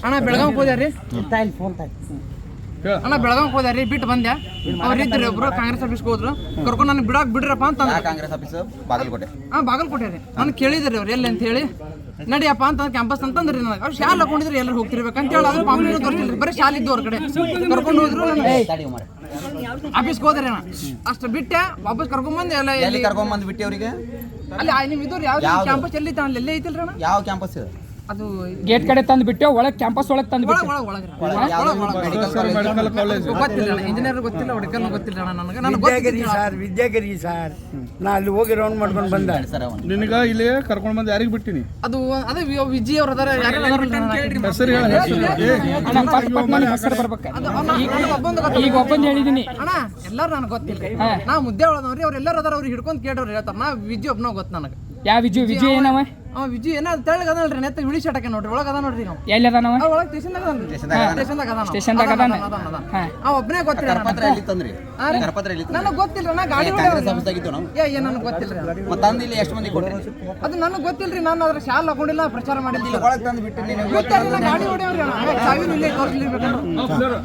ಅಣ್ಣ ಬೆಳಗಾವ್ ಹೋದ್ಯಾರಿ ಅಣ್ಣ ಬೆಳಗಾವ್ ಹೋದ್ಯಾರಿ ಬಿಟ್ಟು ಬಂದೆ ಅವ್ರು ಇದ್ರಿ ಒಬ್ರು ಕಾಂಗ್ರೆಸ್ ಆಫೀಸ್ಗೆ ಹೋದ್ರು ಕರ್ಕೊಂಡು ನಾನು ಬಿಡ್ರಪ್ಪ ಅಂತ ಕಾಂಗ್ರೆಸ್ ಆಫೀಸ್ ಬಾಗಲಕೋಟೆ ಬಾಗಲಕೋಟೆ ರೀ ನಾನು ಕೇಳಿದ್ರಿ ಅವ್ರು ಎಲ್ಲಿ ಅಂತ ಹೇಳಿ ನಡಿಯಪ್ಪ ಅಂತ ಕ್ಯಾಂಪಸ್ ಅಂತಂದ್ರಿ ನನಗೆ ಅವ್ರು ಶಾಲೆ ಹಾಕೊಂಡಿದ್ರಿ ಎಲ್ಲರೂ ಹೋಗ್ತಿರ್ಬೇಕಂತ ಹೇಳಿ ಅದ್ರ ಪಾಂಪ್ಲೇಟ್ ತೋರಿಸಿಲ್ರಿ ಬರೀ ಶಾಲೆ ಇದ್ದು ಅವ್ರ ಕಡೆ ಕರ್ಕೊಂಡು ಹೋದ್ರು ಆಫೀಸ್ಗೆ ಹೋದ್ರಿ ಅಣ್ಣ ಅಷ್ಟು ಬಿಟ್ಟೆ ವಾಪಸ್ ಕರ್ಕೊಂಡ್ಬಂದು ಎಲ್ಲ ಎಲ್ಲಿ ಕರ್ಕೊಂಡ್ಬಂದು ಬಿಟ್ಟು ಅವರಿಗೆ ಅಲ್ಲಿ ನಿಮ್ ಇದ್ದವ್ರು ಯಾವ ಕ್ಯಾಂಪಸ್ ಎಲ್ಲಿ ಎಲ್ಲೇ ಐತಿಲ್ರಿ ಅಣ್ಣ ಯಾವ ಕ್ಯಾಂಪಸ್ ಇದೆ ಅದು ಗೇಟ್ ಕಡೆ ತಂದು ಬಿಟ್ಟು ಒಳಗೆ ಕ್ಯಾಂಪಸ್ ಒಳಗೆ ತಂದು ಬಿಟ್ಟು ಗೊತ್ತಿಲ್ಲ ಇಂಜಿನಿಯರ್ ಗೊತ್ತಿಲ್ಲ ಹುಡುಗನ ಗೊತ್ತಿಲ್ಲ ನನಗೆ ವಿದ್ಯಾಗಿರಿ ಸರ್ ನಾ ಅಲ್ಲಿ ಹೋಗಿ ರೌಂಡ್ ಮಾಡ್ಕೊಂಡು ಬಂದೆ ನಿನಗ ಇಲ್ಲಿ ಕರ್ಕೊಂಡು ಬಂದು ಯಾರಿಗೆ ಬಿಟ್ಟಿನಿ ಅದು ಅದೇ ವಿಜಯ್ ಅವ್ರ ಅದಾರ ಹೆಸರು ಹೆಸರು ಬರ್ಬೇಕು ಈಗ ಒಬ್ಬಂದು ಹೇಳಿದೀನಿ ಅಣ್ಣ ಎಲ್ಲಾರು ನನಗೆ ಗೊತ್ತಿಲ್ಲ ನಾ ಮುದ್ದೆ ಒಳದವ್ರಿ ಅವ್ರು ಎಲ್ಲರೂ ಅದಾರ ಅವ್ರಿಗೆ ಹಿಡ್ಕೊಂಡು ಕೇಳೋರು ಹೇಳ್ತಾರ ನಾ ವಿಜಯ್ ಒಬ್ಬನ ಗೊತ್ತು ನನಗೆ ಯಾವ ವಿಜಯ್ ಏನವ ವಿಜಯ್ ಏನೋ ತೆಳ್ಳಗ ಅದಲ್ರಿ ನೆತ್ತ ವಿಳಿ ಶಟಕ್ಕೆ ನೋಡ್ರಿ ಒಳಗ ಅದ ನೋಡ್ರಿ ನಾವು ಎಲ್ಲಿ ಅದಾನವ ಒಳಗೆ ಸ್ಟೇಷನ್ದಾಗ ಅದಾನ ಒಬ್ಬನೇ ಗೊತ್ತಿಲ್ಲ ನನಗೆ ಗೊತ್ತಿಲ್ಲ ನಾ ಗಾಡಿ ನನಗೆ ಗೊತ್ತಿಲ್ಲ ಅದು ನನಗೆ ಗೊತ್ತಿಲ್ರಿ ನಾನು ಅದ್ರ ಶಾಲ್ ಹಾಕೊಂಡಿಲ್ಲ ಪ್ರಚಾರ ಮಾಡಿಲ್ಲ ಗಾಡಿ ಹೊಡೆಯವ್ರಿ ಸಾವಿನ ಇಲ್ಲೇ ತೋರಿಸ್ಲಿರ್ಬೇಕಂದ್ರೆ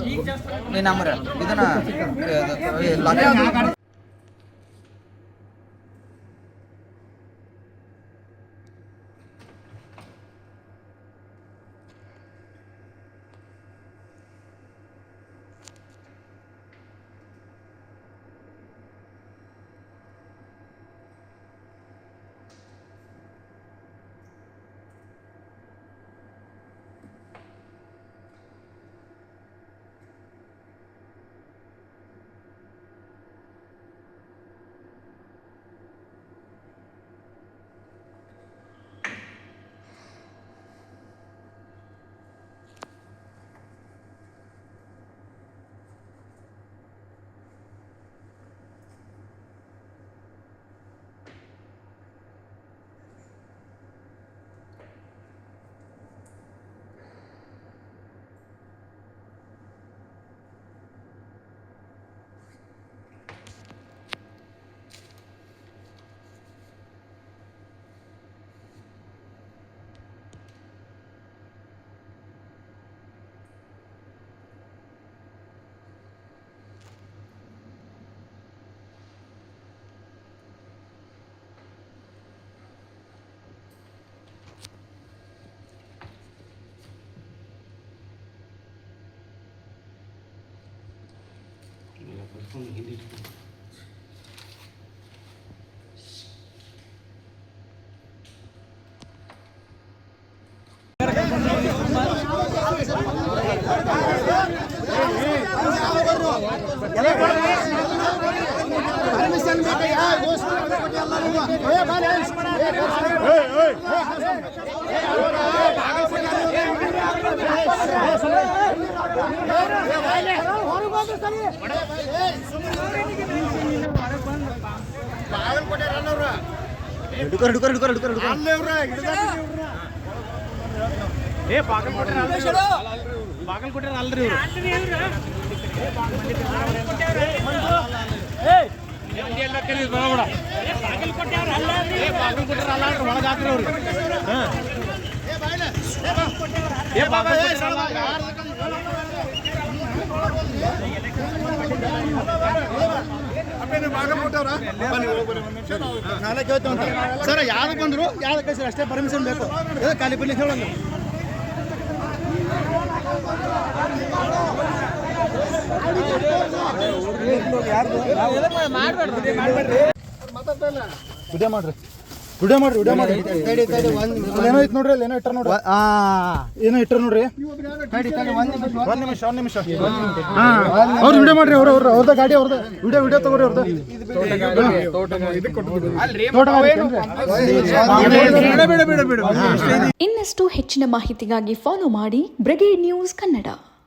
Hey, hey, hey. ಸರ್ ಯಾವ್ದಕ್ಕೆ ಬಂದ್ರು ಯಾವ್ದಕ್ಕೆ ಸರ್ ಅಷ್ಟೇ ಪರ್ಮಿಷನ್ ಬೇಕು ಖಾಲಿ ಬಿಡ್ಲಿಕ್ಕೆ ಹೇಳೋದು ವಿಡಿಯೋ ಮಾಡ್ರಿ ಏನೋ ಐತ್ ನೋಡ್ರಿ ಅಲ್ಲಿ ಏನೋ ಇಟ್ಟಾರ ನೋಡ್ರಿ ಏನೋ ಇಟ್ಟಾರ ನೋಡ್ರಿ ಒಂದ್ ನಿಮಿಷ ಅವ್ರು ವಿಡಿಯೋ ಮಾಡ್ರಿ ಅವ್ರದ ಗಾಡಿ ಅವ್ರದ ವಿಡಿಯೋ ತಗೋರಿ ಅವ್ರದ ಇನ್ನಷ್ಟು ಹೆಚ್ಚಿನ ಮಾಹಿತಿಗಾಗಿ ಫಾಲೋ ಮಾಡಿ ಬ್ರಿಗೇಡ್ ನ್ಯೂಸ್ ಕನ್ನಡ.